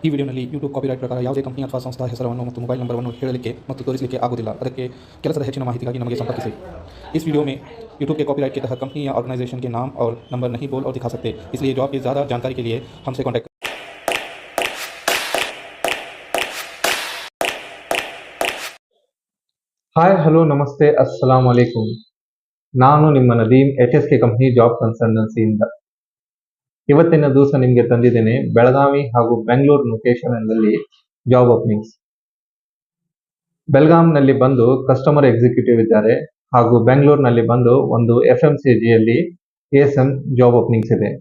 ಈ ವಿಡಿಯೋನಲ್ಲಿ YouTube copyright ಪ್ರಕಾರ ಯಾವುದೇ ಕಂಪನಿ ಅಥವಾ ಸಂಸ್ಥಾ ಹೆಸರನ್ನು ಮತ್ತು ಮೊಬೈಲ್ ನಂಬರನ್ನು ಹೇಳಲಿಕ್ಕೆ ಮತ್ತು ತೋರಿಸಲಿಕ್ಕೆ ಆಗುವುದಿಲ್ಲ। ಅದಕ್ಕೆ ಕೆಲಸದ ಹೆಚ್ಚಿನ ಮಾಹಿತಿಗಾಗಿ ನಮಗೆ ಸಂಪರ್ಕಿಸಿ। इस वीडियो में यूट्यूब के कॉपीराइट के तहत कंपनी या ऑर्गेनाइजेशन के नाम और नंबर नहीं बोल और दिखा सकते, इसलिए जॉब की ज़्यादा जानकारी के लिए हमसे कॉन्टैक्ट। ಹಾಯ್ ಹಲೋ ನಮಸ್ತೆ ಅಸ್ಸಲಾಂ ಅಲೈಕುಂ। ನಾನು ನಿಮ್ಮ ನದೀಮ್ HSK ಕಂಪನಿ ಜಾಬ್ ಕನ್ಸಲ್ಟೆನ್ಸಿಯಿಂದ ಇವತ್ತಿನ ದಿವಸ ನಿಮಗೆ ತಂದಿದ್ದೇನೆ ಬೆಳಗಾವಿ ಹಾಗೂ ಬೆಂಗಳೂರು ಲೊಕೇಶನ್ನಲ್ಲಿ ಜಾಬ್ ಓಪನಿಂಗ್ಸ್। ಬೆಳಗಾಂನಲ್ಲಿ ಬಂದು ಕಸ್ಟಮರ್ ಎಕ್ಸಿಕ್ಯೂಟಿವ್ ಇದ್ದಾರೆ ಹಾಗೂ ಬೆಂಗಳೂರಿನಲ್ಲಿ ಬಂದು ಒಂದು FMCGಯಲ್ಲಿ ASM ಜಾಬ್ ಓಪನಿಂಗ್ಸ್ ಇದೆ।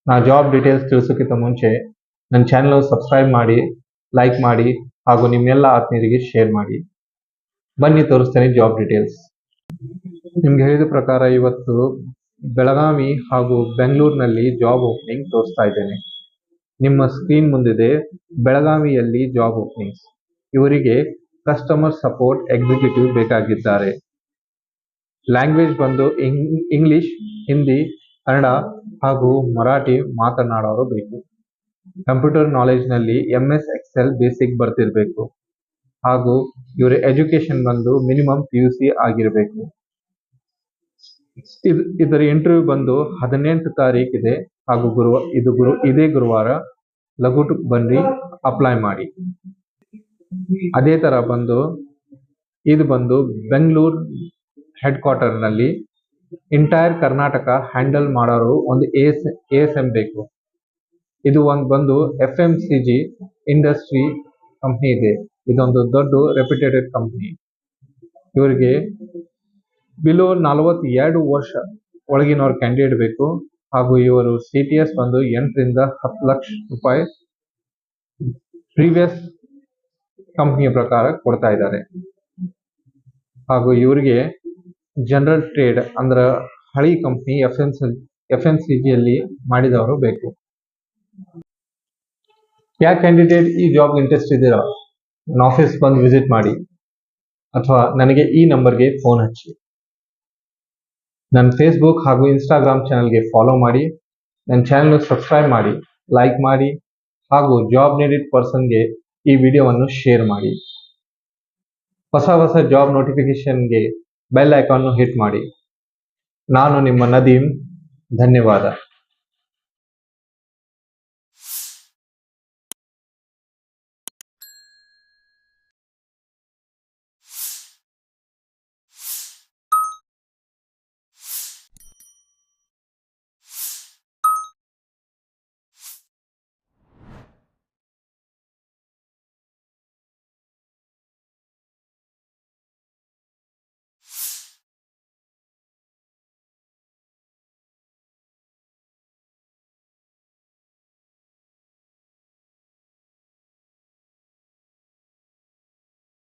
ನಾ ಜಾಬ್ ಡೀಟೇಲ್ಸ್ ತಿಳಿಸೋಕ್ಕಿಂತ ಮುಂಚೆ ನನ್ನ ಚಾನಲ್ ಸಬ್ಸ್ಕ್ರೈಬ್ ಮಾಡಿ, ಲೈಕ್ ಮಾಡಿ ಹಾಗೂ ನಿಮ್ಮೆಲ್ಲ ಆತ್ಮೀಯರಿಗೆ ಶೇರ್ ಮಾಡಿ। ಬನ್ನಿ ತೋರಿಸ್ತೇನೆ ಜಾಬ್ ಡೀಟೇಲ್ಸ್। ನಿಮ್ಗೆ ಹೇಳಿದ ಪ್ರಕಾರ ಇವತ್ತು ಬೆಳಗಾವಿ ಹಾಗೂ ಬೆಂಗಳೂರಿನಲ್ಲಿ ಜಾಬ್ ಓಪನಿಂಗ್ ತೋರಿಸ್ತಾ ಇದ್ದೇನೆ। ನಿಮ್ಮ ಸ್ಕ್ರೀನ್ ಮುಂದಿದೆ ಬೆಳಗಾವಿಯಲ್ಲಿ ಜಾಬ್ ಓಪನಿಂಗ್ಸ್। ಇವರಿಗೆ ಕಸ್ಟಮರ್ ಸಪೋರ್ಟ್ ಎಕ್ಸಿಕ್ಯೂಟಿವ್ ಬೇಕಾಗಿದ್ದಾರೆ। ಲ್ಯಾಂಗ್ವೇಜ್ ಬಂದು ಇಂಗ್ಲಿಷ್, ಹಿಂದಿ, ಕನ್ನಡ ಹಾಗೂ ಮರಾಠಿ ಮಾತನಾಡೋರು ಬೇಕು। ಕಂಪ್ಯೂಟರ್ ನಾಲೆಜ್ನಲ್ಲಿ MS Excel ಬೇಸಿಕ್ ಬರ್ತಿರ್ಬೇಕು ಹಾಗೂ ಇವರ ಎಜುಕೇಶನ್ ಬಂದು ಮಿನಿಮಮ್ PUC ಆಗಿರಬೇಕು। ಇದರ ಇಂಟರ್ವ್ಯೂ ಬಂದು 18 ತಾರೀಕಿದೆ ಹಾಗೂ ಇದೇ ಗುರುವಾರ ಲಘು ಬನ್ನಿ ಅಪ್ಲೈ ಮಾಡಿ। ಅದೇ ತರ ಇದು ಬಂದು ಬೆಂಗಳೂರು ಹೆಡ್ ಕ್ವಾರ್ಟರ್ನಲ್ಲಿ ಎಂಟೈರ್ ಕರ್ನಾಟಕ ಹ್ಯಾಂಡಲ್ ಮಾಡೋರು ಒಂದು ASM ಬೇಕು। ಇದು ಬಂದು FMCG ಇಂಡಸ್ಟ್ರಿ ಕಂಪ್ನಿ ಇದೆ। ಇದೊಂದು ದೊಡ್ಡ ರೆಪ್ಯೂಟೆಡ್ ಕಂಪ್ನಿ। ಇವರಿಗೆ ಬಿಲೋ 42 ವರ್ಷ ಒಳಗಿನವ್ರ ಕ್ಯಾಂಡಿಡೇಟ್ ಬೇಕು ಹಾಗೂ ಇವರು CTS ಬಂದು 8 ರಿಂದ 10 ಲಕ್ಷ ರೂಪಾಯಿ ಪ್ರೀವಿಯಸ್ ಕಂಪ್ನಿಯ ಪ್ರಕಾರ ಕೊಡ್ತಾ ಇದ್ದಾರೆ ಹಾಗೂ ಇವರಿಗೆ ಜನರಲ್ ಟ್ರೇಡ್ ಅಂದ್ರ ಹಳಿ ಕಂಪ್ನಿ FMCGಯಲ್ಲಿ ಮಾಡಿದವರು ಬೇಕು। ಯಾ ಕ್ಯಾಂಡಿಡೇಟ್ ಈ ಜಾಬ್ ಇಂಟ್ರೆಸ್ಟ್ ಇದ್ದೀರಾ ನನ್ನ ಆಫೀಸ್ ಬಂದು ವಿಸಿಟ್ ಮಾಡಿ ಅಥವಾ ನನಗೆ ಈ ನಂಬರ್ಗೆ ಫೋನ್ ಹಚ್ಚಿ। ನನ್ನ ಫೇಸ್ಬುಕ್ ಹಾಗೂ ಇನ್ಸ್ಟಾಗ್ರಾಮ್ ಚಾನಲ್ಗೆ ಫಾಲೋ ಮಾಡಿ, ನನ್ನ ಚಾನಲ್ ಸಬ್ಸ್ಕ್ರೈಬ್ ಮಾಡಿ, ಲೈಕ್ ಮಾಡಿ ಹಾಗೂ ಜಾಬ್ ನೀಡೆಡ್ ಪರ್ಸನ್ಗೆ ಈ ವಿಡಿಯೋವನ್ನು ಶೇರ್ ಮಾಡಿ। ಹೊಸ ಜಾಬ್ ನೋಟಿಫಿಕೇಶನ್ಗೆ ಬೆಲ್ ಐಕಾನ್ ಹಿಟ್ ಮಾಡಿ। ನಾನು ನಿಮ್ಮ ನದೀಮ್, ಧನ್ಯವಾದ।